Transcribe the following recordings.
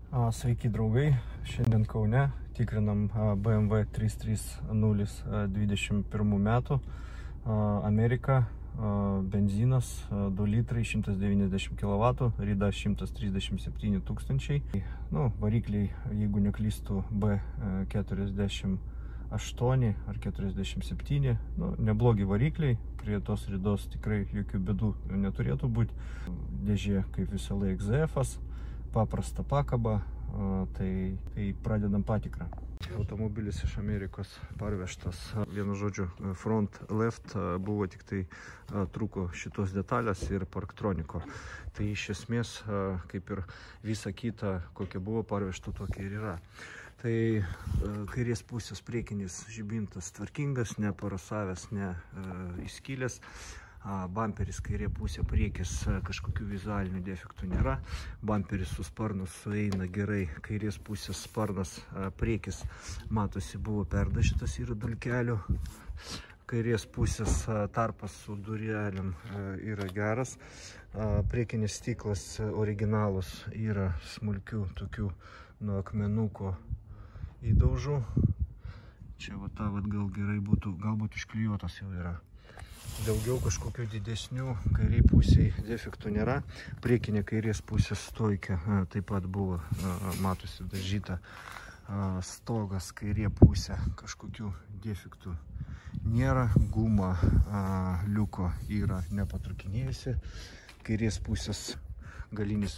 Sveiki draugai, šiandien Kaune tikrinam BMW 330 21 metų, Amerika, benzinas 2 litrai 190 kW, rida 137 tūkstančiai. Varikliai, jeigu neklystu, B48 ar 47, neblogi varikliai, prie tos ridos tikrai jokių bėdų neturėtų būti. Dėžė kaip visą laiką ZF-as, paprasta pakaba, tai pradedam patikrą. Automobilis iš Amerikos parvežtas, vienu žodžiu, front left buvo, tik tai trūko šitos detalės ir parktroniko. Tai iš esmės, kaip ir visa kita, kokia buvo parvežta, tokia ir yra. Tai kairės pusės priekinis žibintas tvarkingas, neparasavęs, ne įskylęs. Bamperis kairė pusė, priekis kažkokių vizualinių defektų nėra. Bamperis su sparnu sueina gerai, kairės pusės sparnas, priekis matosi buvo perdažytas, yra dulkelių. Kairės pusės tarpas su durelėm yra geras. Priekinis stiklas originalus, yra smulkių tokių nuo akmenuko įdaužų. Čia gal gerai būtų, galbūt išklijuotas jau yra. Daugiau kažkokių didesnių kairiai pusiai defektų nėra. Priekinė kairės pusės stojkė taip pat buvo, matosi, dažyta. Stogas kairė pusė, kažkokių defektų nėra. Guma liuko yra nepatrukinėjusi. Kairės pusės galinis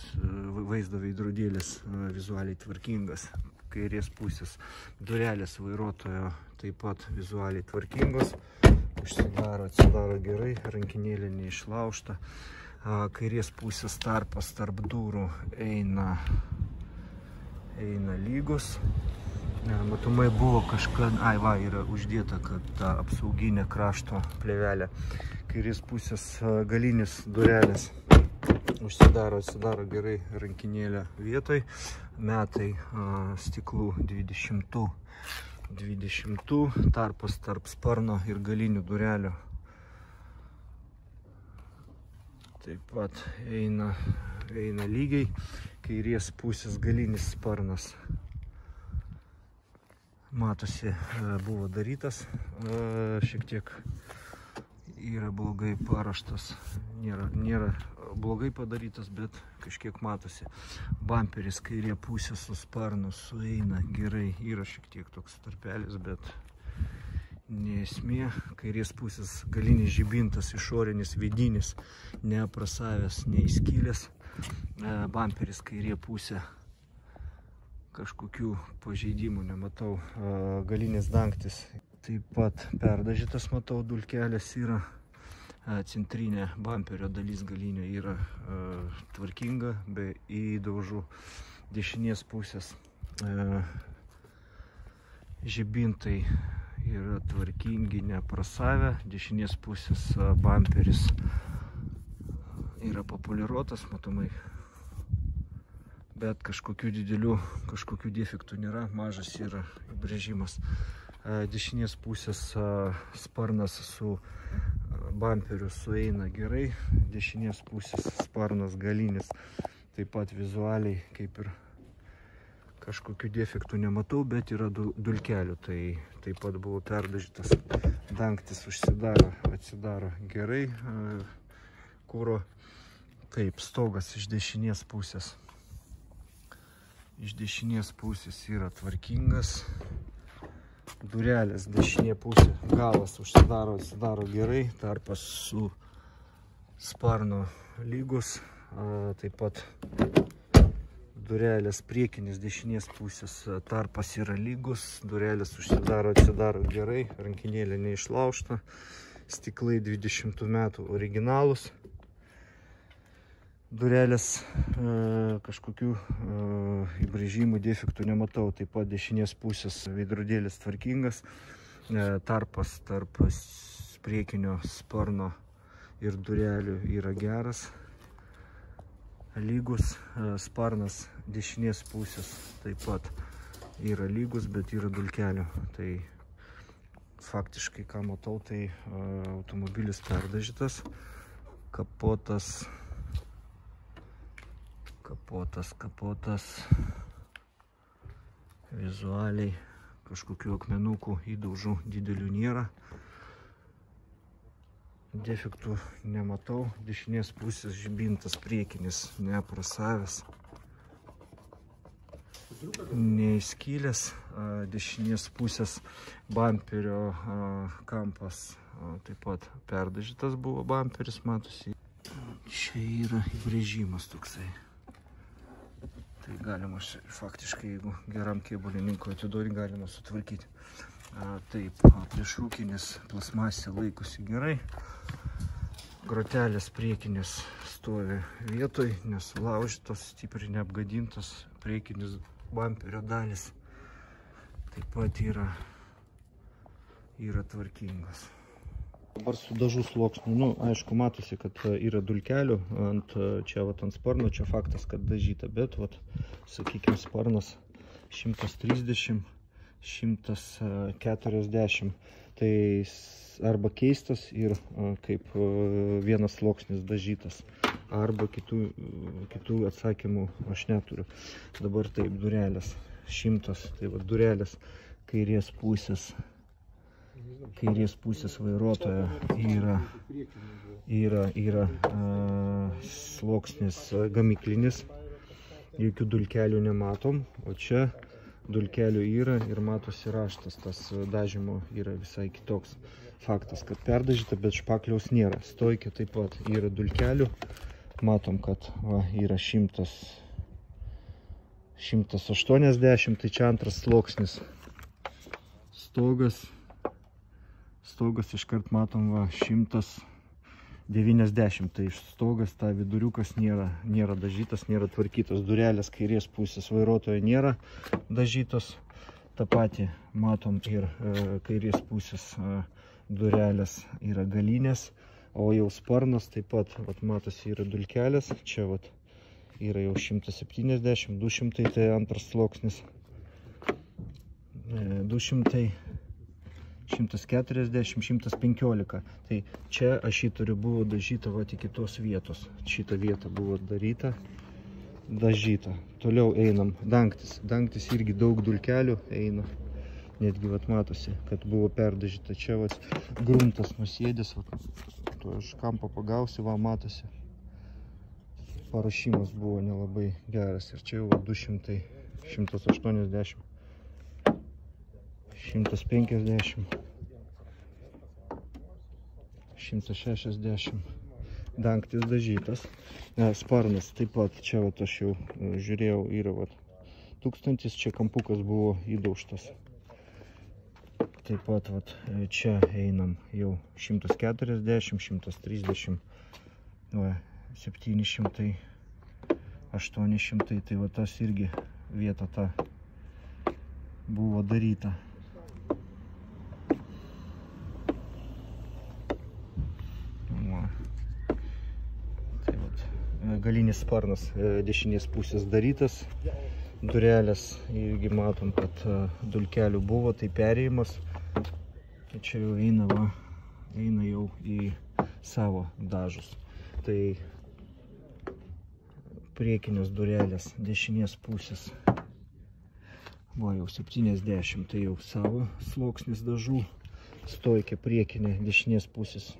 vaizdo veidrodėlis vizualiai tvarkingas. Kairės pusės durelės vairuotojo taip pat vizualiai tvarkingos. Užsidaro, atsidaro gerai, rankinėlė neišlaužta. Kairės pusės tarpas tarp durų eina lygus. Matomai buvo kažkada, yra uždėta, kad ta apsauginė krašto plėvelė. Kairės pusės galinis durelės užsidaro, atsidaro gerai, rankinėlė vietoj. Metai stiklų 20, tarpas tarp sparno ir galinių durelių taip pat eina lygiai. Kairės pusės galinis sparnas, matosi, buvo darytas, šiek tiek yra blogai paraštas, nėra blogai padarytas, bet kažkiek matosi. Bamperis kairė pusė su sparnu sueina gerai, yra šiek tiek toks tarpelis, bet nesmė. Kairės pusės galinis žibintas, išorinis, vidinis, neprasavęs, neįskylęs. Bamperis kairė pusė, kažkokių pažeidimų nematau. Galinis dangtis taip pat perdažytas, matau, dulkelės yra. Centrinė bamperio dalis galinio yra tvarkinga, be įdaužų. Dešinės pusės žibintai yra tvarkingi, neprasavę. Dešinės pusės bamperis yra papoliruotas, matomai, bet kažkokių didelių, kažkokių defektų nėra, mažas yra įbrėžimas. Dešinės pusės sparnas su bamperiu sueina gerai. Dešinės pusės sparnas galinis taip pat vizualiai kaip ir kažkokių defektų nematau, bet yra dulkelių, tai taip pat buvo perdažytas. Dangtis užsidaro, atsidaro gerai. Kuro, taip, stogas iš dešinės pusės. Iš dešinės pusės yra tvarkingas. Durelės dešinė pusė, galas užsidaro, atsidaro gerai, tarpas su sparno lygus, taip pat durelės priekinis dešinės pusės tarpas yra lygus, durelės užsidaro, atsidaro gerai, rankinėlė neišlaužta, stiklai 20 metų originalus. Durelės kažkokių įbrėžimų, defektų nematau. Taip pat dešinės pusės veidrodėlis tvarkingas. Tarpas tarp priekinio sparno ir durelių yra geras. Lygus. Sparnas dešinės pusės taip pat yra lygus, bet yra dulkelių. Tai faktiškai, ką matau, tai automobilis perdažytas. Kapotas. Vizualiai kažkokių akmenukų įdaužų didelių nėra. Defektų nematau. Dešinės pusės žibintas priekinis neprasavęs, neįskylęs. Dešinės pusės bamperio kampas taip pat perdažytas buvo bamperis, matosi. Čia yra įbrėžimas toksai. Tai galima faktiškai, jeigu geram kėbulininkui atiduoti, galima sutvarkyti. Taip, priešrūkinis plasmasė laikosi gerai. Grotelės priekinės stovi vietoj, nesulaužytos, stipriai neapgadintos. Priekinis bamperio dalis taip pat yra tvarkingas. Dabar su dažų sluoksniu, aišku, matosi, kad yra dulkelių čia ant sparno, čia faktas, kad dažyta, bet, sakykime, sparnas 130, 140, tai arba keistas ir kaip vienas sluoksnis dažytas, arba kitų atsakymų aš neturiu. Dabar taip, durelės 100, tai durelės kairės pusės vairuotojo yra sluoksnis gamyklinis, jokių dulkelių nematom, o čia dulkelių yra ir matosi raštas, tas dažymo yra visai kitoks. Faktas, kad perdažyta, bet špakliaus nėra. Stoikė taip pat yra dulkelių, matom, kad yra 180, tai čia antras sluoksnis. Stogas iškart matom 190, tai stogas, ta viduriukas nėra dažytas, nėra tvarkytas. Durelės kairės pusės vairuotojo nėra dažytos. Ta pati matom ir kairės pusės durelės yra galinės, o jau sparnas taip pat, matosi, yra dulkelės. Čia yra jau 170, 200, tai antras sluoksnis. 200, 140, 115. Tai čia ašitorių buvo dažyta iki tos vietos. Šita vieta buvo dažyta. Toliau einam. Dangtis irgi daug dulkelių eina. Netgi matosi, kad buvo perdažyta. Čia gruntas nusėdęs. Tu iš kampo pagausi, matosi. Parašymas buvo nelabai geras. Ir čia jau 200, 180. 150, 160, dangtis dažytas, sparnas taip pat, čia aš jau žiūrėjau, yra 1000, čia kampukas buvo įdaužtas. Taip pat čia einam jau 140, 130, 700, 800, tai tas irgi vieta ta buvo daryta. Galinis sparnas dešinės pusės darytas, durelės irgi matom, kad dulkelių buvo, tai perėjimas. Čia jau eina jau į savo dažus. Tai priekinės durelės dešinės pusės jau 70, tai jau savo sluoksnis dažų. Stoikė priekinė dešinės pusės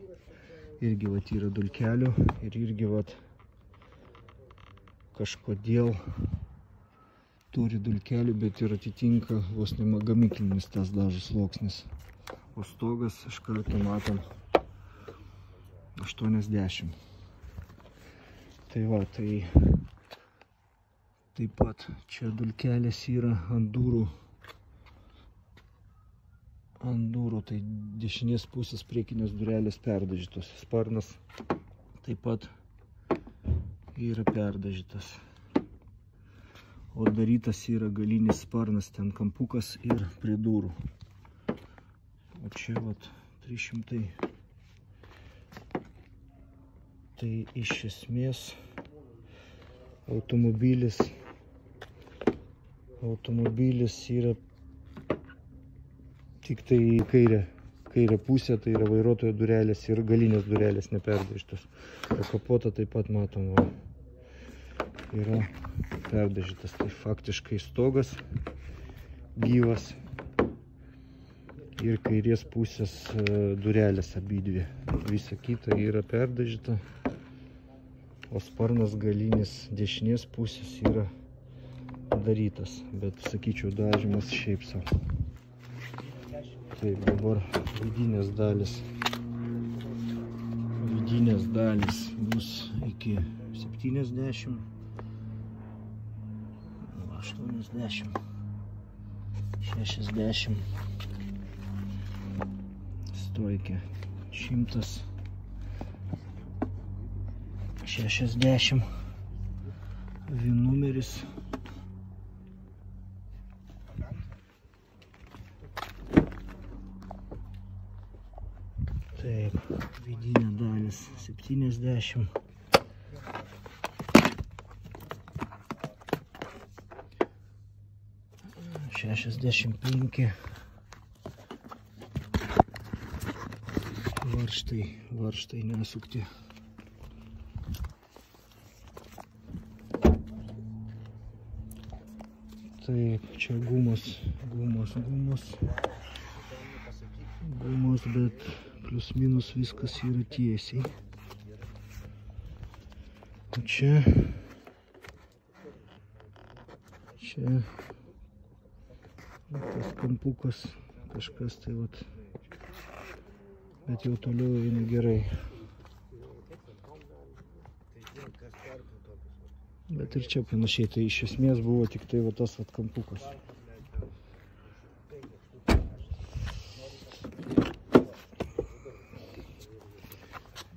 irgi yra dulkelių ir irgi kažkodėl turi dulkelių, bet ir atitinka vos ne gamyklinis tas dažų sluoksnis. O stogas iš karto matom 80. Tai tai taip pat čia dulkelės yra ant durų. Tai dešinės pusės priekinės durelės perdažytos. Sparnas taip pat yra perdažytas. O darytas yra galinis sparnas, ten kampukas ir prie durų. O čia 300. Tai iš esmės automobilis yra tik tai kairė pusė, tai yra vairuotojo durelės ir galinės durelės neperdažytos. O kapotą taip pat matom, yra perdažytas. Tai faktiškai stogas gyvas. Ir kairės pusės durelės abidvi. Visa kita yra perdažyta. O sparnas galinis dešinės pusės yra darytas. Bet, sakyčiau, dažymas šiaip savo. Taip, dabar vidinės dalis. Vidinės dalis bus iki 70, 80, 60. Stojkė 100, 60, VIN numeris. Taip, vidinė dalis 70, 65. Varžtai nesukti. Taip, čia gumos, bet plius minus viskas yra tiesiai. O čia tas kampukas kažkas tai vat. Bet jau toliau eina gerai. Bet ir čia panašiai, tai iš esmės buvo tik tai va tas vat kampukas.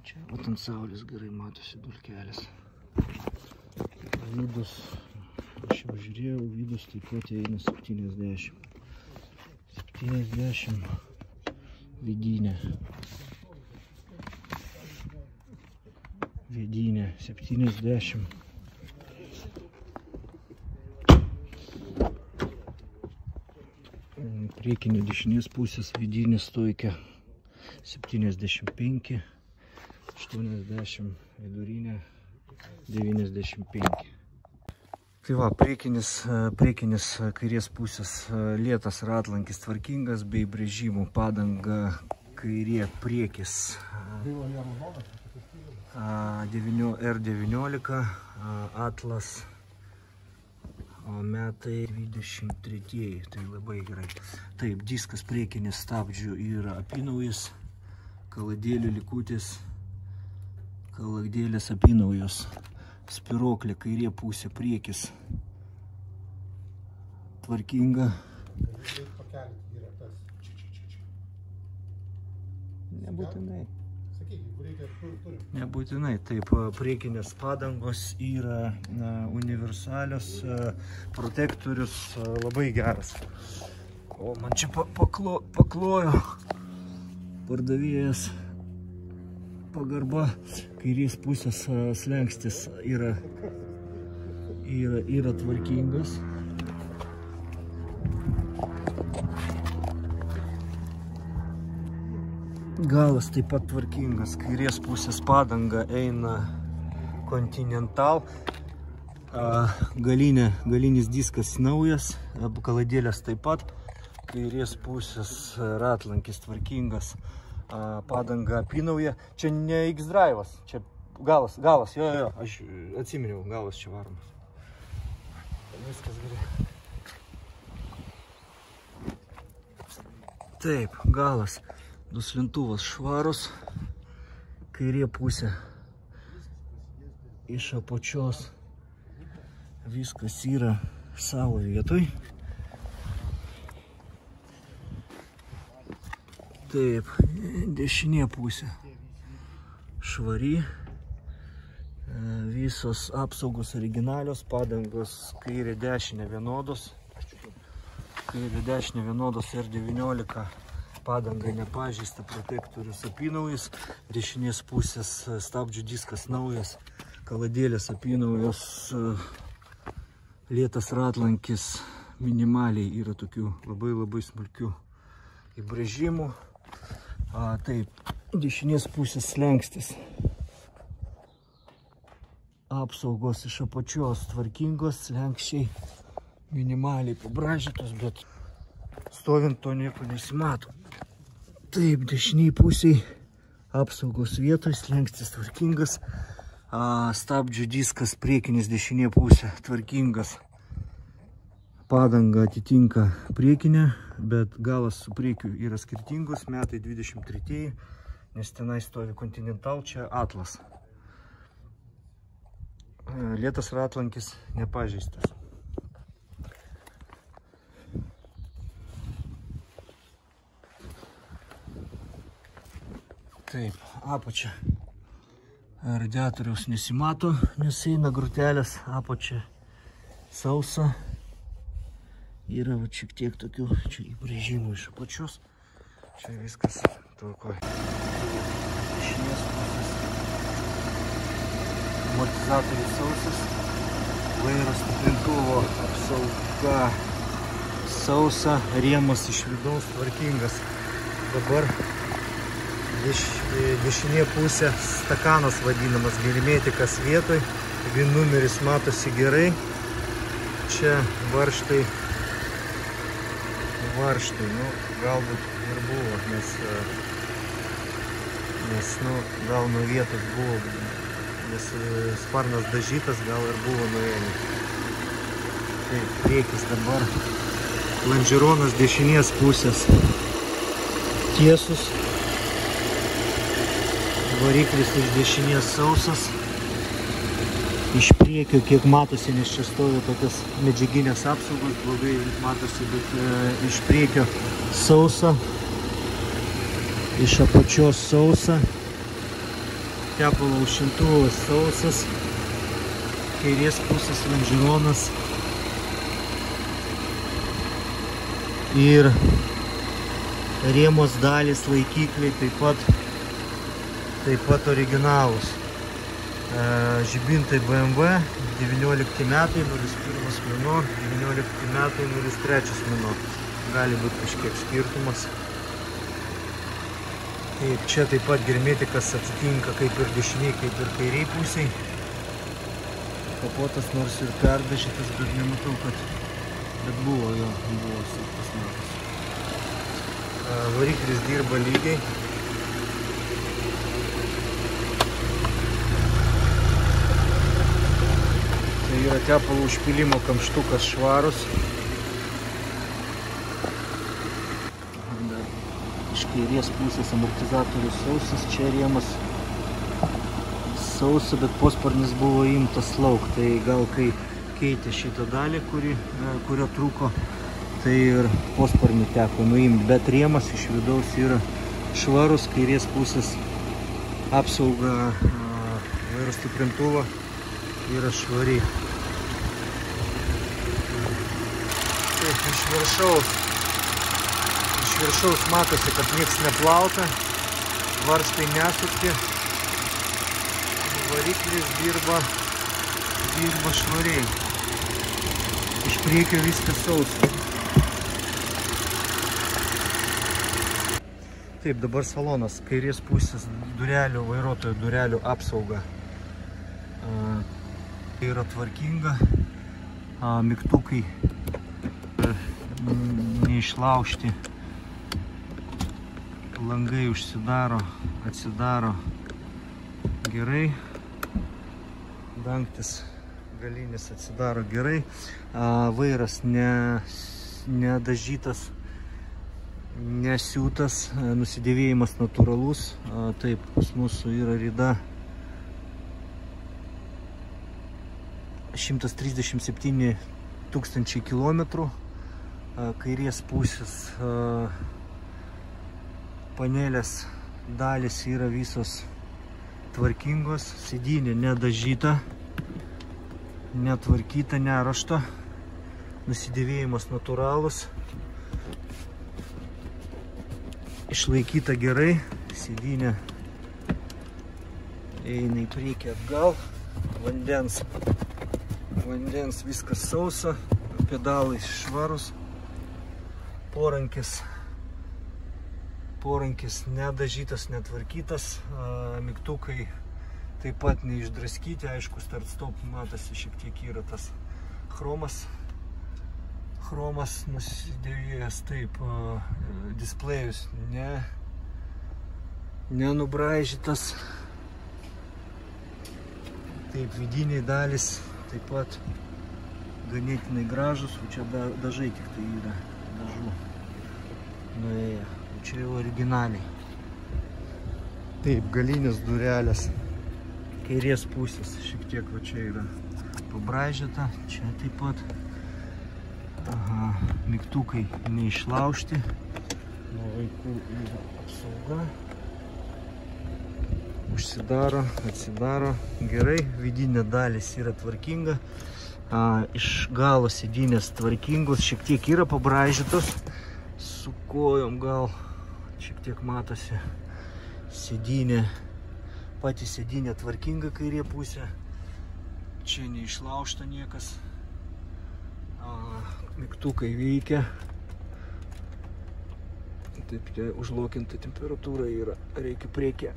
Čia vat ant saulės gerai matosi dulkelės. Vidus, aš jau žiūrėjau, vidus taip pat eina 70. 70. Vidinė 70. Priekinė dešinės pusės vidinė stojkė 75, 80, vidurinė 95. Tai va, priekinis kairės pusės lėtas ratlankis tvarkingas, bei brėžimų padanga kairė priekis R19, Atlas, metai 23, tai labai gerai. Taip, diskas priekinis stabdžių yra apynaujis, kaladėlių likutis, kaladėlės apynaujos. Spiroklė kairė pusė priekis tvarkinga. Nebūtinai. Taip, priekinės padangos yra universalios, protektorius labai geras. O man čia paklojo pardavėjas. Pagarba, kairės pusės slenkstis yra tvarkingas. Galas taip pat tvarkingas, kairės pusės padanga eina Continental. Galinis diskas naujas, kaladėlės taip pat, kairės pusės ratlankis tvarkingas. Padanga apynauja. Čia ne X-Drive'as, čia galas, jo, aš atsiminiau, galas čia varomas. Viskas gerai. Taip, galas, duslintuvas švarus, kairė pusė iš apačios, viskas yra savo vietoj. Taip, dešinė pusė švari, visos apsaugos originalios, padangos kairė dešinė vienodos, R19, padanga nepažeista, protektorius apynaujis, dešinės pusės stabdžių diskas naujas, kaladėlės apynaujos, lėtas ratlankis, minimaliai yra tokių labai smulkių įbrėžimų. Taip, dešinės pusės slenkstis, apsaugos iš apačios tvarkingos, slenkščiai minimaliai pabraižytos, bet Stovint to nieko nesimato. Taip, dešiniai pusiai apsaugos vietoj, slenkstis tvarkingas. Stabdžių diskas priekinis dešinė pusė tvarkingas. Padanga atitinka priekinę, bet galas su priekiu yra skirtingos, metai 23, nes tenai stovi Continental, čia Atlas. Lėtas ratlankis nepažeistas. Taip, apačia radiatoriaus nesimato, nes eina grūtelės, apačia sausa. Yra va šiek tiek tokių čia įbrėžimų iš apačios. Čia viskas tvarkoj. Dešinės pusės amortizatorius sausas. Vairo stiprintuvo apsauga sausa. Rėmas iš vidaus tvarkingas. Dabar dešinė pusė stakanas vadinamas, gerimėtikas vietoj. Vin numeris matosi gerai. Čia varžtai, nu, galbūt ir buvo, nes gal nuo vietos buvo, nes sparnas dažytas, gal ir buvo nuėjęs. Taip, priekis dabar. Lonžeronas dešinės pusės tiesus. Variklis iš dešinės sausas. Iš priekio, kiek matosi, nes čia stovi tokias medžiaginės apsaugos, blogai matosi, bet iš priekio sausa, iš apačios sausa, tepalo aušintuvas sausas, kairės pusės lonžeronas ir rėmos dalys, laikikliai taip pat originalūs. Žibintai BMW, 19 metai, 01 mėnuo, 19 metai, 03 mėnuo. Gali būti kažkiek skirtumas. Taip, čia taip pat germetikas atitinka kaip ir dešiniai, kaip ir kairiai pusiai. Kapotas nors ir perdažytas, bet nematau, bet buvo suktas metas. Variklis dirba lygiai. Yra tepalo užpylimo kamštukas švarus. Iš kairės pusės amortizatorius sausas, čia rėmas sausa, bet posparnis buvo imtas lauk. Tai gal kai keitė šitą dalį, kurio trūko, tai ir posparnį teko nuimti. Bet rėmas iš vidaus yra švarus, kairės pusės apsauga vairo stiprintuvo yra švari. Iš viršaus matosi, kad nieks neplauta, varžtai nesukti, variklis dirba švariai. Iš priekio viskas sausa. Taip, dabar salonas, kairės pusės durelių, vairuotojo durelių apsauga yra tvarkinga, mygtukai neišlaužti, langai užsidaro, atsidaro gerai, dangtis galinis atsidaro gerai, vairas nedažytas, nesiūtas, nusidėvėjimas natūralus. Taip, pas mūsų yra rida 137 000 kilometrų. Kairės pusės panelės dalys yra visos tvarkingos, sėdynė nedažyta, netvarkyta, nerašta, nusidėvėjimas natūralus, išlaikyta gerai, sėdynė eina į priekį atgal, vandens viskas sausa, pedalai švarus. Porankis nedažytas, netvarkytas, mygtukai taip pat neišdraskyti, aišku, start stop matosi šiek tiek yra tas chromas chromas nusidėvėjęs, taip, displejus nenubraižytas. Taip, vidiniai dalys taip pat ganėtinai gražus, o čia dažai tik tai yra, dažų nuėję, o čia jau originaliai. Taip, galinės durelės, kairės pusės, šiek tiek va čia yra pabraižyta, čia taip pat. Aha, mygtukai neišlaužti, nuo vaikų yra apsauga, užsidaro, atsidaro, gerai, vidinė dalis yra tvarkinga, iš galo sėdynės tvarkingos, šiek tiek yra pabraižytos, su kojom gal šiek tiek matosi sėdynė, pati sėdynė tvarkinga kairė pusė, čia neišlaužta niekas. Mygtukai veikia. Taip, čia užlokinta temperatūra yra, reikia priekį.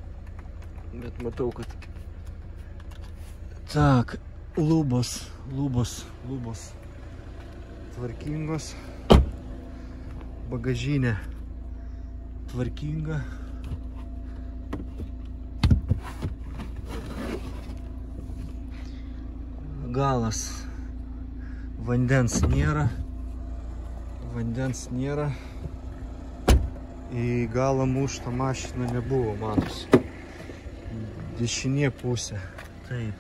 Bet matau, kad... Tak, lubos tvarkingos. Bagažinė tvarkinga. Galas. Vandens nėra. Į galą muštą mašiną nebuvo, matosi. Dešinė pusė. Taip,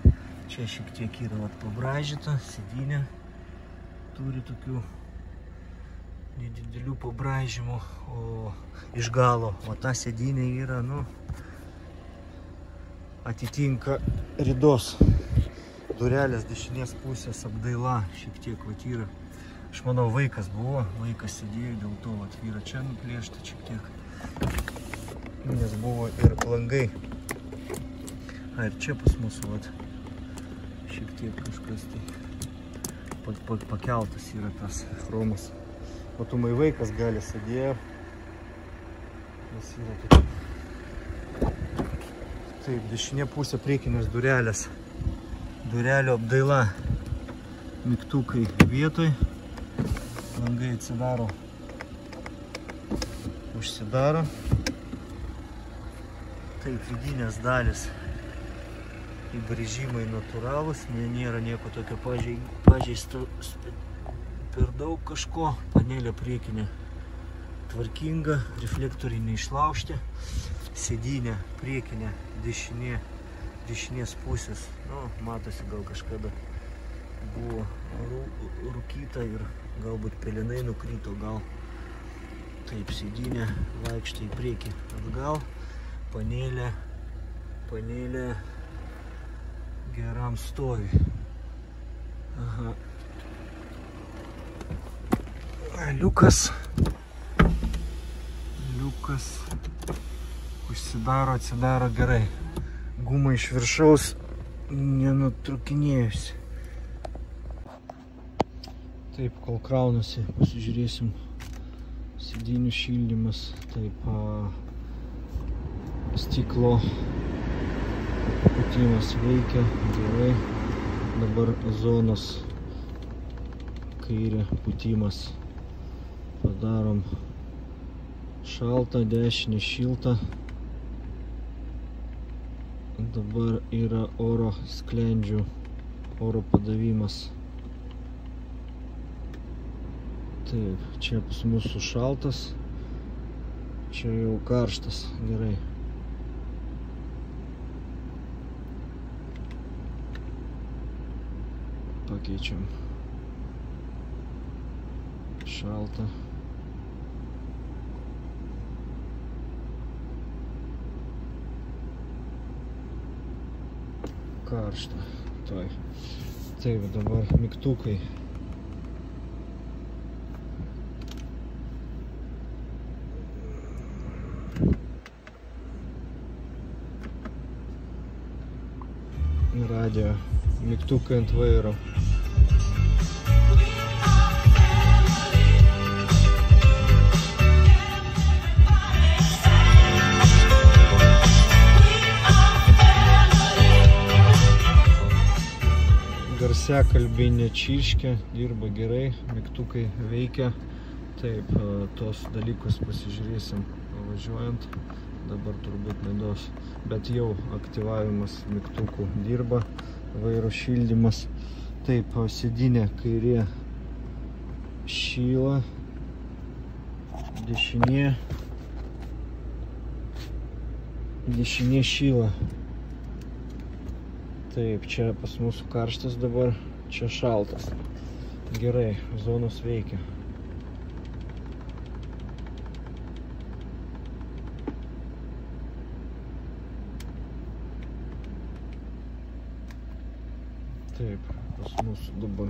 čia šiek tiek yra pabraižyta, sėdynė. Turi tokių nedidelių pabraižymų, o iš galo. O ta sėdynė yra, atitinka ridos. Durelės dešinės pusės apdaila šiek tiek yra. Aš manau, vaikas sėdėjo, dėl to yra čia nuplėšta šiek tiek. Nes buvo ir langai. Ir čia pas mūsų šiek tiek kažkas tai pakeltas yra tas chromas. Matomai vaikas gali sėdėjo. Nes yra tokia. Taip, dešinė pusė priekinės durelės. Durelio apdaila, mygtukai vietoj, langai atsidaro, užsidaro. Taip, vidinės dalis, įbrėžimai natūralūs, nėra nieko tokio pažeisto per daug kažko. Panelė priekinė tvarkinga, reflektoriai neišlaužti, sėdynė priekinė dešinės pusės, matosi, gal kažkada buvo rūkyta ir galbūt pelenai nukrito, gal. Taip, sėdynė vaikšto į priekį atgal, panelė geram stovi. Aha. Liukas užsidaro, atsidaro gerai. Guma iš viršaus nenutrukinėjusi. Taip, kol kraunasi, pasižiūrėsim. Sėdynių šildymas, taip, stiklo pūtimas veikia gerai. Dabar zonos kairė pūtimas. Padarom šaltą, dešinį šiltą. Dabar yra oro sklendžių, oro padavimas. Taip, čia pas mūsų šaltas, čia jau karštas, gerai. Pakeičiam šaltą. Karštą. Taip, dabar mygtukai. Radio, mygtukai ant vairo. garsiakalbiai nečirškia, dirba gerai, mygtukai veikia. Taip, tos dalykus pasižiūrėsim važiuojant. Dabar turbūt neduos, bet jau aktyvavimas mygtukų dirba, vairo šildymas. Taip, sėdynė kairė šyla, dešinė šyla. Taip, čia pas mūsų karštas dabar, čia šaltas. Gerai, zonos veikia. Taip, pas mūsų dabar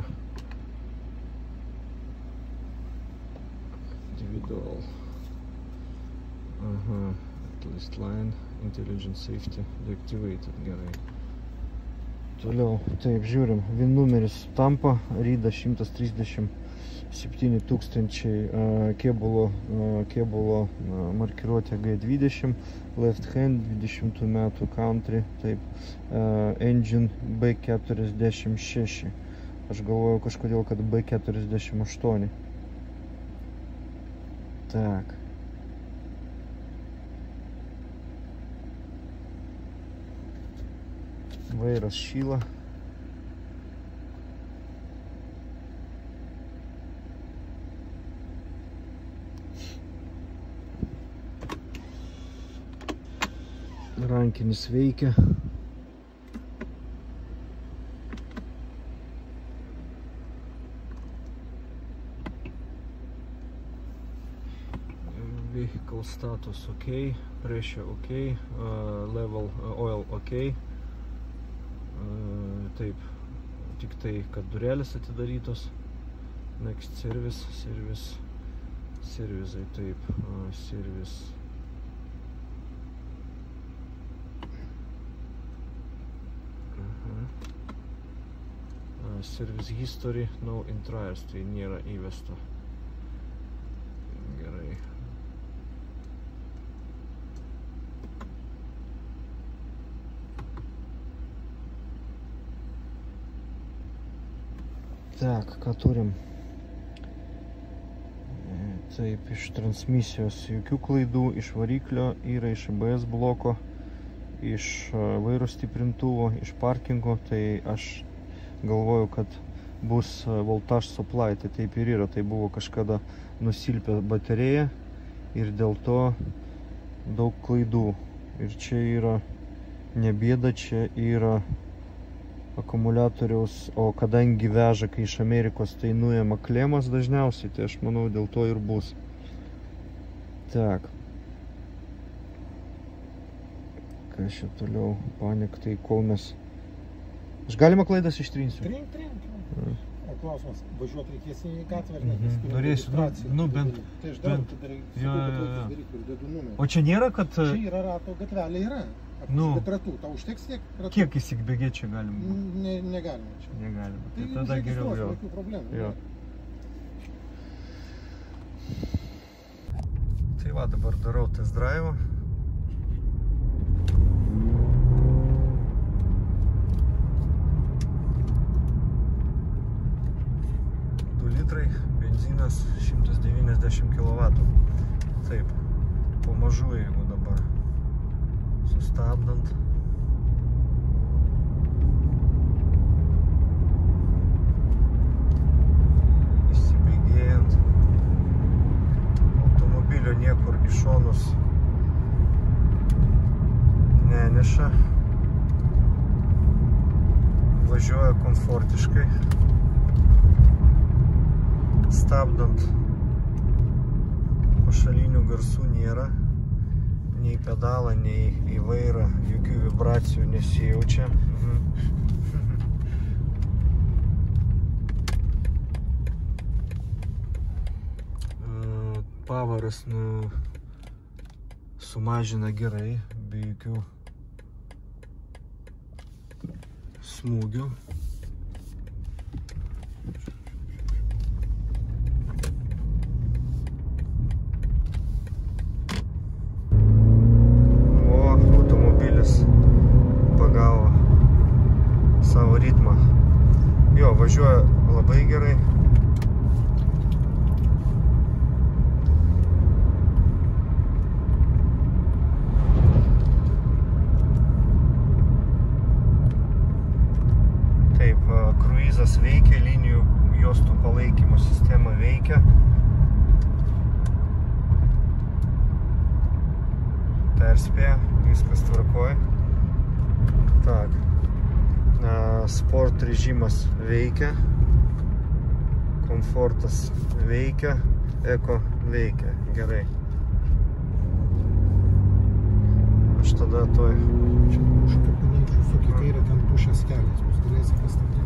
individual. Aha, at least line, intelligent safety deactivated, gerai. Toliau, taip, žiūrim, VIN numeris Tampa, Ryda 137 000, kėbulo markiruotė G20, left hand 20 metų country, taip, engine B46, aš galvoju kažkodėl, kad B48. Tak. Vairas šyla. Rankinis veikia. Vehicle status OK, pressure OK, level oil OK. Taip, tik tai, kad durelės atidarytos. Next service, servizai, taip, service. Service history, no intriers, tai nėra įvesta. Gerai. Так, ką turim? Taip, iš transmisijos jokių klaidų, iš variklio yra, iš ABS bloko, iš vairo stiprintuvo, iš parkingo, tai aš galvoju, kad bus voltage supply, tai taip ir yra, tai buvo kažkada nusilpę baterija ir dėl to daug klaidų. Ir čia yra ne bėda, čia yra akumuliatoriaus, o kadangi veža, kai iš Amerikos, tai nuėma klemas dažniausiai, tai aš manau dėl to ir bus. Tak. Kas čia toliau? Panik, tai kol mes... Aš galima klaidas ištrinsiu? Trink. O klausimas, važiuoti reikės į gatvę ar ne? Norėsiu, bent... Tai aš darau, tai daryk ir dedu numerį. O čia nėra, kad... Čia yra rato gatvelė, yra. Bet ratų, tau užteks tiek ratų? Kiek įsikbėgėti čia galima? Negalima čia. Negalima. Tai tada geriau jau. Jokių problemų. Jo. Tai va, dabar darau test drive. Litrai, benzinas 190 kW. Taip, pamažu, jeigu dabar sustabdant. Įsibėgėjant. Automobilio niekur į šonus neneša. Važiuoja komfortiškai. Stabdant pašalinių garsų nėra, nei pedalą, nei į vairą, jokių vibracijų nesijaučia. Pavaras sumažina gerai, be jokių smūgių. ESP, viskas tvarkoj. Tak, sport režimas veikia, komfortas veikia, eko veikia, gerai. Aš tada toj... Čia už kapinėčių suk į kairę, ten tušęs kelias, jūs galėsi pastabdyti.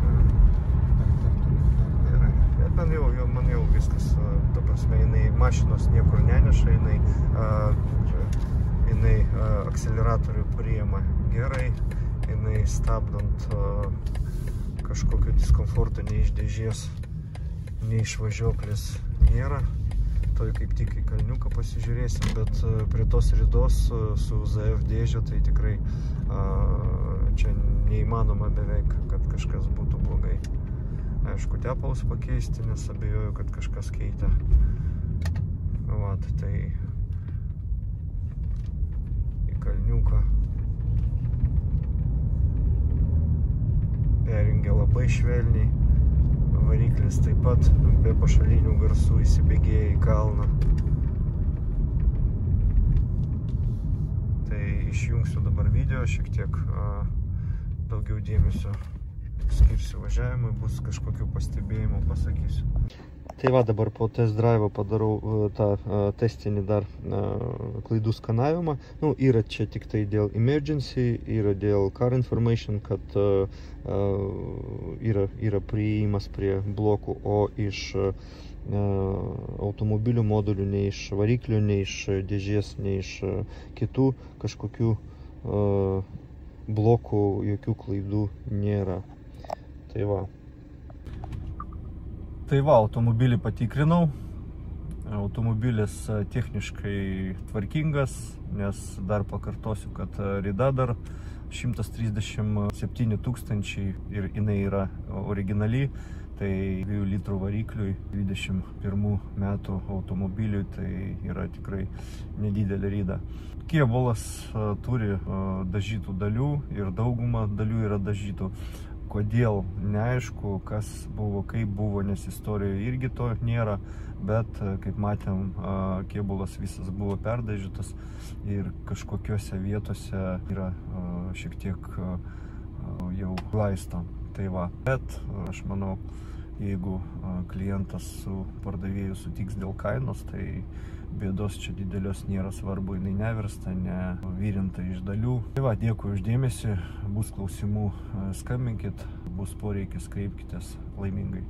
Dar toliau. Gerai, bet man jau viskas, ta prasme, jinai mašinos niekur neneša, jinai akceleratorių priima gerai, jinai stabdant kažkokio diskomforto nei iš dėžės, nei iš važiuoklės nėra. Toj kaip tik į kalniuką pasižiūrėsim, bet prie tos ridos su ZF dėžė tai tikrai čia neįmanoma beveik, kad kažkas būtų blogai. Aišku, tepalus pakeisti, nes abejoju, kad kažkas keitė. Vat, tai į kalniuką perjungia labai švelniai. Variklis taip pat be pašalinių garsų įsibėgėja į kalną. Tai išjungsiu dabar video, šiek tiek daugiau dėmesio skirsiu važiavimui, bus kažkokių pastebėjimų, pasakysiu. Tai va, dabar po test drive padarau tą testinį dar klaidų skanavimą. Nu, yra čia tik tai dėl emergency, yra dėl car information, kad yra priėjimas prie blokų, o iš automobilių modulių, nei iš variklių, nei iš dėžės, nei iš kitų kažkokių blokų, jokių klaidų nėra. Tai va. Tai va, automobilį patikrinau. Automobilis techniškai tvarkingas, nes dar pakartosiu, kad rida dar 137 tūkstančiai ir jinai yra originali. Tai 2 litrų varikliui 21 metų automobiliui tai yra tikrai nedidelė rida. Kėbulas turi dažytų dalių ir dauguma dalių yra dažytų. Kodėl, neaišku, kas buvo, kaip buvo, nes istorijoje irgi to nėra, bet, kaip matėm, kėbulas visas buvo perdažytas ir kažkokiose vietose yra šiek tiek jau glaisto. Tai va, bet aš manau, jeigu klientas su pardavėju sutiks dėl kainos, tai bėdos čia didelios nėra, svarbu, jinai neversta, ne virinta iš dalių. Tai va, dėkui už dėmesį, bus klausimų, skambinkit, bus poreikis, kreipkitės, laimingai.